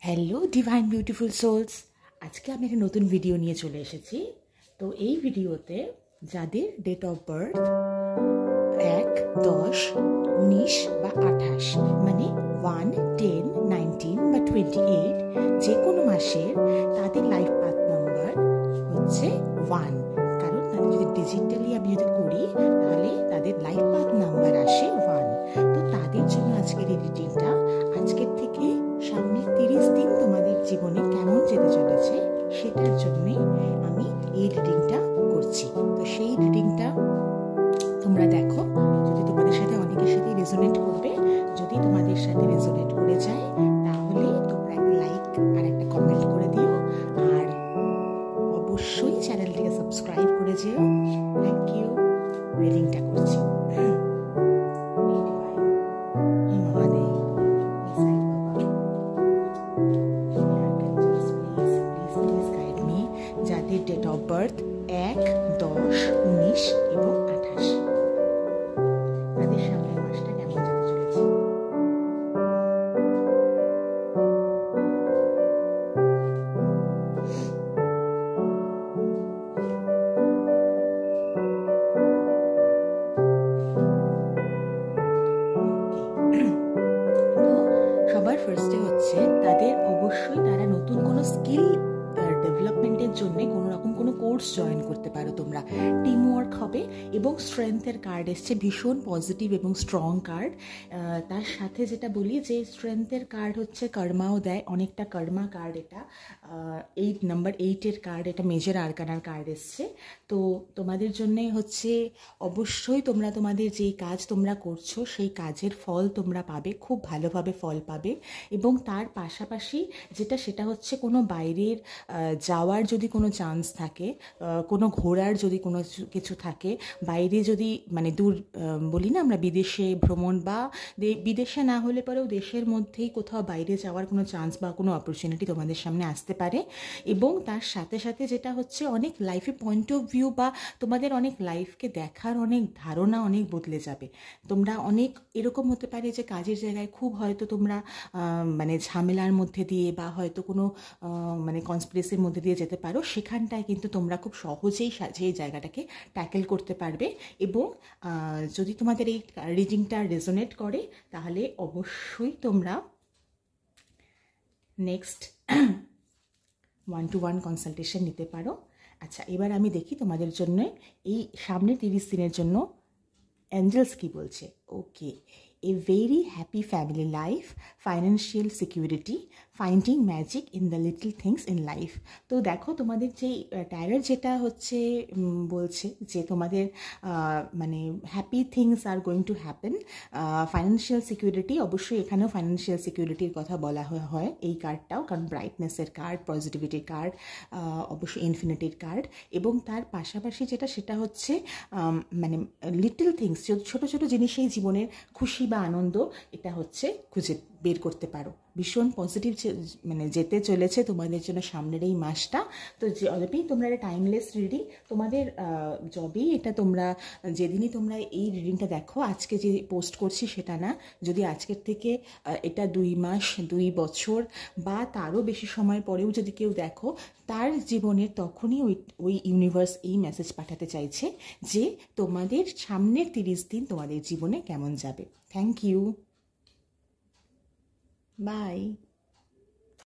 Hello divine beautiful sols, আজকে আমি একটা নতুন ভিডিও নিয়ে চলে এসেছি। তো এই ভিডিওতে যাদের ডেট অফ বার্থ 1, 10, 19 বা 28 মানে 1, 10, 19 বা 28 যে কোনো মাসের তাদের লাইফ পাথ নাম্বার হচ্ছে 1। কারণ তাদের যদি ডিজিটালি আমি যদি করি তাহলে তাদের লাইফ পাথ নাম্বার আসে 1। তো তাদের জন্য আজকের এই রিডিংটা, আজকের থেকে সামনের 30 দিন তোমাদের জীবনে কেমন যেতে চলেছে সেটার জন্যে আমি এই রিডিংটা করছি। তো সেই রিডিংটা তোমরা দেখো, যদি তোমাদের সাথে অনেকের সাথে রেজোনেট করবে। যদি তোমাদের সাথে রেজোনেট করে যায় তাহলে তোমরা একটা লাইক আর একটা কমেন্ট করে দিও, আর অবশ্যই চ্যানেলটিকে সাবস্ক্রাইব করে যেও। Thank you. রিডিংটা করছি। যাদের ডেট অফ বার্থ 1, 10, 19 এবং 28 তাদের সামনের মাসটা কেমন যেতে চলেছে। তো সবার ফার্স্টে হচ্ছে তাদের অবশ্যই তারা নতুন কোনো স্কিল ডেভেলপমেন্টের জন্য কোনো রকম কোনো কোর্স জয়েন করতে পারো তোমরা। টিম ওয়ার্ক হবে এবং স্ট্রেংথের কার্ড এসছে, ভীষণ পজিটিভ এবং স্ট্রং কার্ড। তার সাথে যেটা বলি যে স্ট্রেংথের কার্ড হচ্ছে কর্মাও দেয়, অনেকটা কর্মা কার্ড এটা। 8 নাম্বার 8-এর কার্ড, এটা মেজর আরকানার কার্ড এসছে। তো তোমাদের জন্যে হচ্ছে অবশ্যই তোমরা তোমাদের যেই কাজ তোমরা করছো সেই কাজের ফল তোমরা পাবে, খুব ভালোভাবে ফল পাবে। এবং তার পাশাপাশি সেটা হচ্ছে কোনো বাইরের যাওয়ার যদি কোনো চান্স থাকে, কোনো ঘোরার যদি কোনো কিছু থাকে, বাইরে যদি মানে দূর বলি না আমরা বিদেশে ভ্রমণ, বা বিদেশে না হলে পরেও দেশের মধ্যেই কোথাও বাইরে যাওয়ার কোনো চান্স বা কোনো অপরচুনিটি তোমাদের সামনে আসতে পারে। এবং তার সাথে সাথে যেটা হচ্ছে অনেক লাইফে পয়েন্ট অফ ভিউ বা তোমাদের অনেক লাইফকে দেখার অনেক ধারণা অনেক বদলে যাবে। তোমরা অনেক এরকম হতে পারে যে কাজের জায়গায় খুব হয়তো তোমরা মানে ঝামেলার মধ্যে দিয়ে বা হয়তো কোনো মানে কনস্পিরেসির মধ্যে দিয়ে যেতে পারো, সেখানটায় কিন্তু তোমরা খুব সহজেই সেই জায়গাটাকে ট্যাকেল করতে পারবে। এবং যদি তোমাদের এই রিডিংটা রেজোনেট করে তাহলে অবশ্যই তোমরা নেক্সট 1-to-1 কনসালটেশন নিতে পারো। আচ্ছা, এবার আমি দেখি তোমাদের জন্য এই সামনের 30 দিনের জন্য অ্যাঞ্জেলস কি বলছে। ওকে, a very happy family life, financial security, finding magic in the little things in life। তো দেখো তোমাদের যে ট্যারট যেটা হচ্ছে বলছে যে তোমাদের মানে happy things are going to happen. Financial security, অবশ্যই এখানেও ফাইন্যান্সিয়াল সিকিউরিটির কথা বলা হয় এই কার্ডটাও, কারণ ব্রাইটনেসের কার্ড, পজিটিভিটির কার্ড, অবশ্যই ইনফিনিটির কার্ড। এবং তার পাশাপাশি সেটা হচ্ছে মানে লিটল থিংস, ছোট ছোট জিনিসেই জীবনের খুশি বা আনন্দ এটা হচ্ছে খুঁজে বের করতে পারো। ভীষণ পজিটিভ মানে যেতে চলেছে তোমাদের জন্য সামনের এই মাসটা। তো যবেই তোমরা একটা টাইমলেস রিডিং, তোমাদের যবেই এটা তোমরা যেদিনই তোমরা এই রিডিংটা দেখো, আজকে যে পোস্ট করছি সেটা না, যদি আজকের থেকে এটা 2 মাস 2 বছর বা তারও বেশি সময় পরেও যদি কেউ দেখো, তার জীবনের তখনই ওই ইউনিভার্স এই মেসেজ পাঠাতে চাইছে যে তোমাদের সামনের 30 দিন তোমাদের জীবনে কেমন যাবে। Thank you, by.